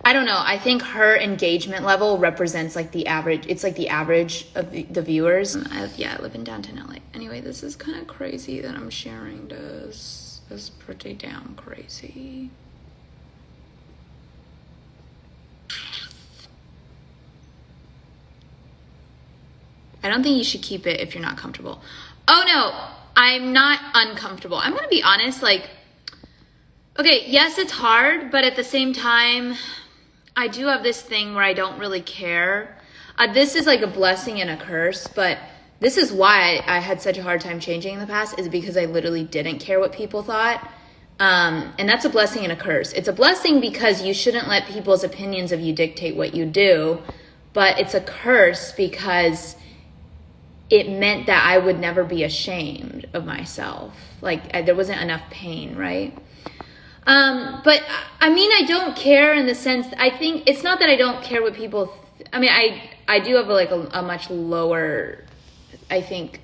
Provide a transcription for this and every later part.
I don't know. I think her engagement level represents like the average. It's like the average of the viewers. Yeah, I live in downtown LA. Anyway, this is kind of crazy that I'm sharing this. It's pretty damn crazy. I don't think you should keep it if you're not comfortable. Oh no, I'm not uncomfortable. I'm gonna be honest, like, okay, yes, it's hard, but at the same time, I do have this thing where I don't really care. This is like a blessing and a curse, but this is why I had such a hard time changing in the past, is because I literally didn't care what people thought. And that's a blessing and a curse. It's a blessing because you shouldn't let people's opinions of you dictate what you do, but it's a curse because it meant that I would never be ashamed of myself. Like, there wasn't enough pain, right? But I mean, I don't care in the sense, I think it's not that I don't care what people, I mean, I do have like a much lower, I think,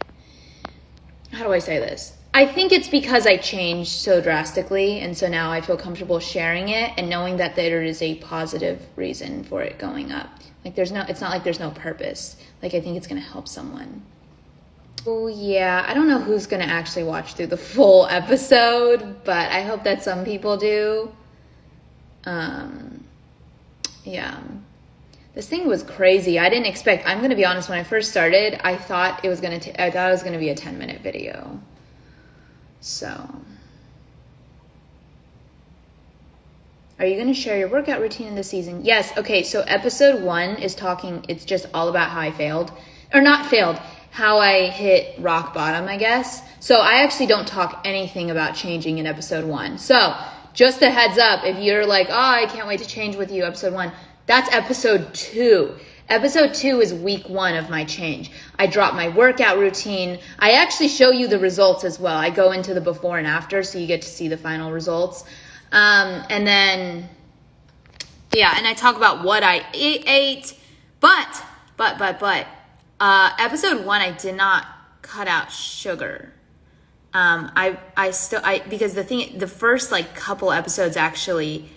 how do I say this? I think it's because I changed so drastically, and so now I feel comfortable sharing it and knowing that there is a positive reason for it going up. Like it's not like there's no purpose. Like, I think it's going to help someone. Oh yeah, I don't know who's going to actually watch through the full episode, but I hope that some people do. Yeah. This thing was crazy. I didn't expect, I'm going to be honest, when I first started, I thought it was going to be a 10-minute video. So, are you going to share your workout routine in this season? Yes. Okay. So episode 1 is it's just all about how I failed, or not failed, how I hit rock bottom, I guess. So I actually don't talk anything about changing in episode 1. So just a heads up, if you're like, oh, I can't wait to change with you, episode 1, that's episode 2. Episode 2 is week 1 of my change. I drop my workout routine. I actually show you the results as well. I go into the before and after, so you get to see the final results. And then, yeah, and I talk about what I ate. But, episode 1, I did not cut out sugar. Because the first like couple episodes actually,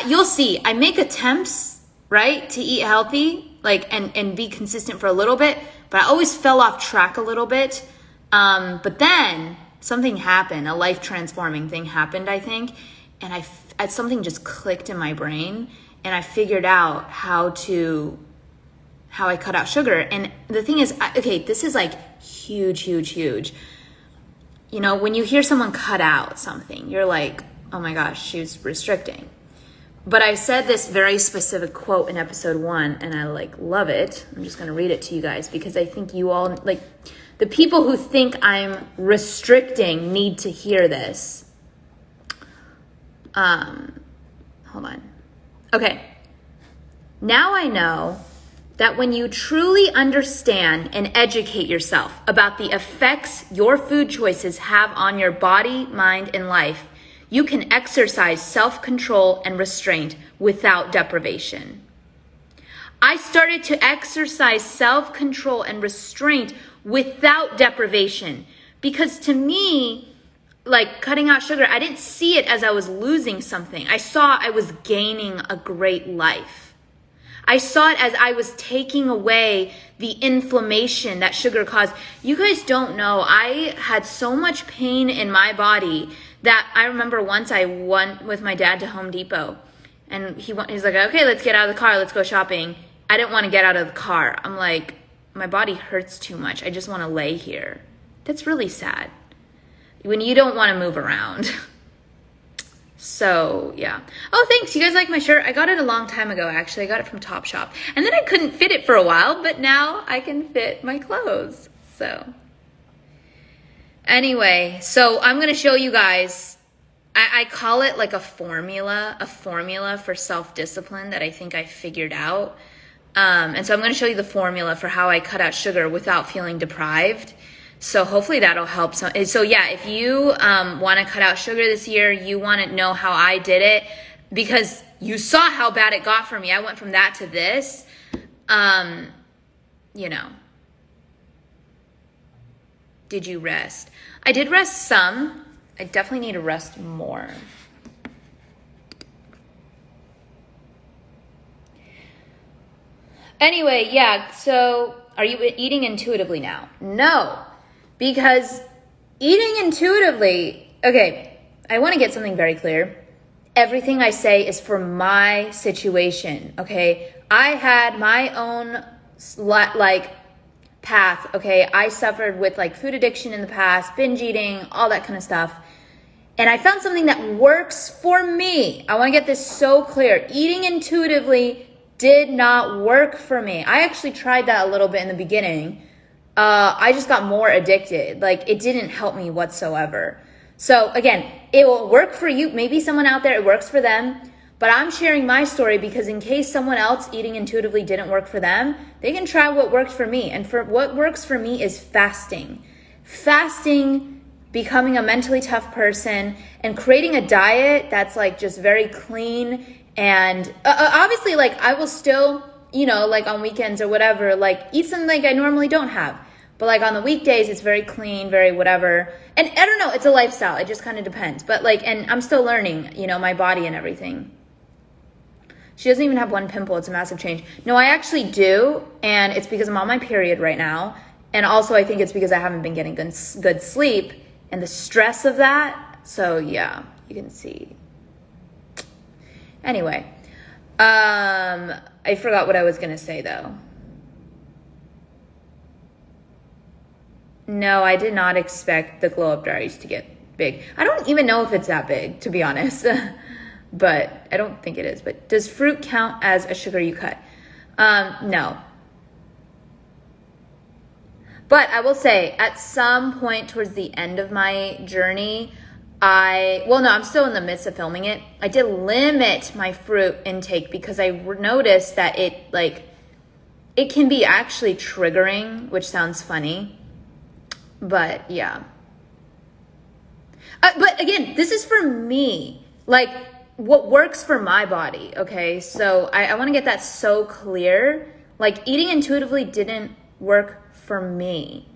you'll see, I make attempts, right, to eat healthy, like, and be consistent for a little bit, but I always fell off track a little bit. But then something happened, a life transforming thing happened, I think. And something just clicked in my brain, and I figured out how I cut out sugar. And the thing is, okay, this is like huge. You know, when you hear someone cut out something, you're like, oh my gosh, she's restricting. But I said this very specific quote in episode 1, and I like love it. I'm just going to read it to you guys because I think you all, like, the people who think I'm restricting need to hear this. Hold on. Okay. Now I know that when you truly understand and educate yourself about the effects your food choices have on your body, mind, and life, you can exercise self-control and restraint without deprivation. I started to exercise self-control and restraint without deprivation because to me, like cutting out sugar, I didn't see it as I was losing something. I saw I was gaining a great life. I saw it as I was taking away the inflammation that sugar caused. You guys don't know, I had so much pain in my body that I remember once I went with my dad to Home Depot, and he's like, okay, let's get out of the car, let's go shopping. I didn't want to get out of the car. I'm like, my body hurts too much. I just want to lay here. That's really sad when you don't want to move around. So yeah. Oh, thanks. You guys like my shirt? I got it a long time ago, actually. I got it from Topshop. And then I couldn't fit it for a while, but now I can fit my clothes. So anyway, so I'm going to show you guys, I call it like a formula for self-discipline that I think I figured out. And so I'm going to show you the formula for how I cut out sugar without feeling deprived. So hopefully that'll help. So yeah, if you want to cut out sugar this year, you want to know how I did it because you saw how bad it got for me. I went from that to this, you know. Did you rest? I did rest some. I definitely need to rest more. Anyway, yeah, so are you eating intuitively now? No, because eating intuitively, okay, I want to get something very clear. Everything I say is for my situation, okay? I had my own, like, path, okay? I suffered with, like, food addiction in the past, binge eating, all that kind of stuff. And I found something that works for me. I want to get this so clear. Eating intuitively did not work for me. I actually tried that a little bit in the beginning. I just got more addicted. Like, it didn't help me whatsoever. So again, it will work for you. Maybe someone out there, it works for them. But I'm sharing my story because in case someone else eating intuitively didn't work for them, they can try what worked for me. And for what works for me is fasting. Fasting, becoming a mentally tough person, and creating a diet that's like just very clean. And obviously, like, I will still, you know, like on weekends or whatever, like eat something like I normally don't have. But like on the weekdays, it's very clean, very whatever. And I don't know, it's a lifestyle. It just kind of depends. But like, and I'm still learning, you know, my body and everything. She doesn't even have one pimple. It's a massive change. No, I actually do. And it's because I'm on my period right now. And also I think it's because I haven't been getting good sleep and the stress of that. So yeah, you can see. Anyway, I forgot what I was going to say though. No, I did not expect the Glow Up Diaries to get big. I don't even know if it's that big, to be honest. But I don't think it is. But does fruit count as a sugar you cut? No. But I will say, at some point towards the end of my journey, I'm still in the midst of filming it. I did limit my fruit intake because I noticed that it can be actually triggering, which sounds funny. But yeah. But again, this is for me. Like, what works for my body, okay? So I want to get that so clear. Like, eating intuitively didn't work for me.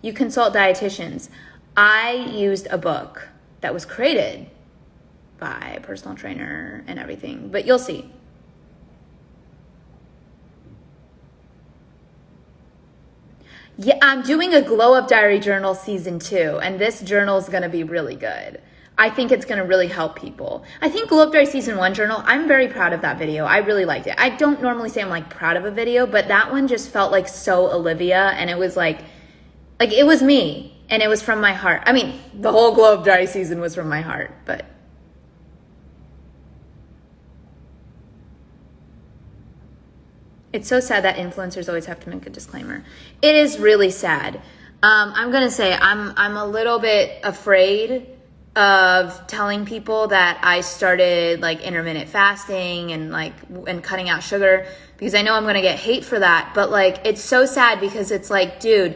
You consult dietitians. I used a book that was created by a personal trainer and everything, but you'll see. Yeah, I'm doing a Glow Up Diary Journal season 2, and this journal is going to be really good. I think it's going to really help people. I think Glow Up Diary season 1 journal, I'm very proud of that video. I really liked it. I don't normally say I'm like proud of a video, but that one just felt like so Alivia, and it was like it was me, and it was from my heart. I mean, the whole Glow Up Diary season was from my heart, but it's so sad that influencers always have to make a disclaimer. It is really sad. I'm gonna say I'm a little bit afraid of telling people that I started like intermittent fasting and cutting out sugar, because I know I'm gonna get hate for that. But like, it's so sad because it's like, dude,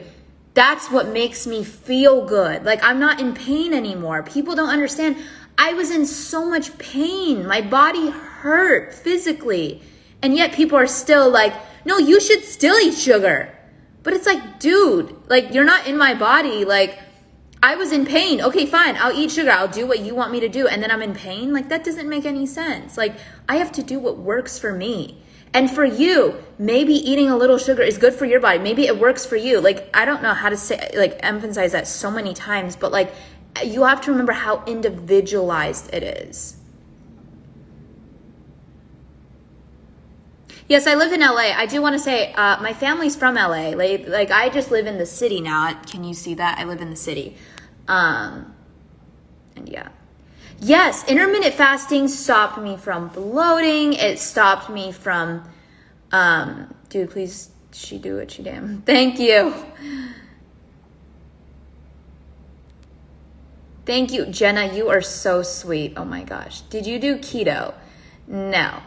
that's what makes me feel good. Like, I'm not in pain anymore. People don't understand. I was in so much pain. My body hurt physically. And yet people are still like, no, you should still eat sugar. But it's like, dude, like, you're not in my body. Like, I was in pain. Okay, fine. I'll eat sugar. I'll do what you want me to do. And then I'm in pain. Like, that doesn't make any sense. Like, I have to do what works for me. And for you, maybe eating a little sugar is good for your body. Maybe it works for you. Like, I don't know how to say, like, emphasize that so many times, but like, you have to remember how individualized it is. Yes, I live in LA. I do want to say, my family's from LA. Like, I just live in the city now. Can you see that? I live in the city. And yeah. Yes, intermittent fasting stopped me from bloating. It stopped me from, dude, please, she do it, she damn. Thank you. Thank you, Jenna. You are so sweet. Oh my gosh. Did you do keto? No.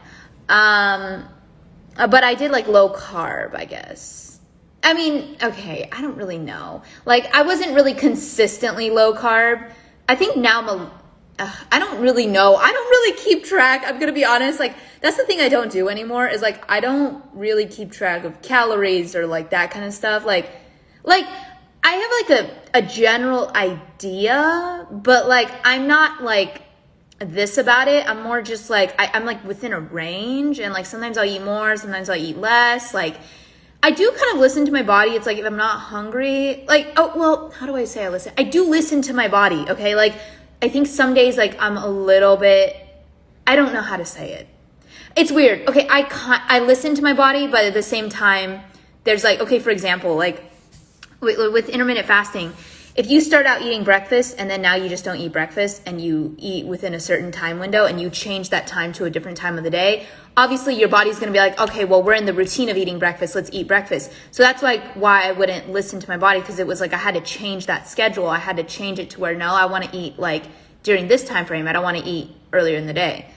But I did like low carb, I guess. I mean, okay, I don't really know. Like, I wasn't really consistently low carb. I think now I don't really know. I don't really keep track. I'm going to be honest. Like, that's the thing I don't do anymore is like, I don't really keep track of calories or like that kind of stuff. Like I have like a general idea, but like, I'm not like this about it. I'm more just like, I'm like within a range, and like sometimes I'll eat more, sometimes I'll eat less. Like I do kind of listen to my body. It's like if I'm not hungry, like, oh, well, how do I say I listen? I do listen to my body, okay? Like I think some days like I'm a little bit, I don't know how to say it. It's weird. Okay, I listen to my body, but at the same time, there's like, okay, for example, like with intermittent fasting, if you start out eating breakfast and then now you just don't eat breakfast and you eat within a certain time window and you change that time to a different time of the day, obviously your body's going to be like, okay, well, we're in the routine of eating breakfast. Let's eat breakfast. So that's like why I wouldn't listen to my body, because it was like I had to change that schedule. I had to change it to where, no, I want to eat like during this time frame. I don't want to eat earlier in the day.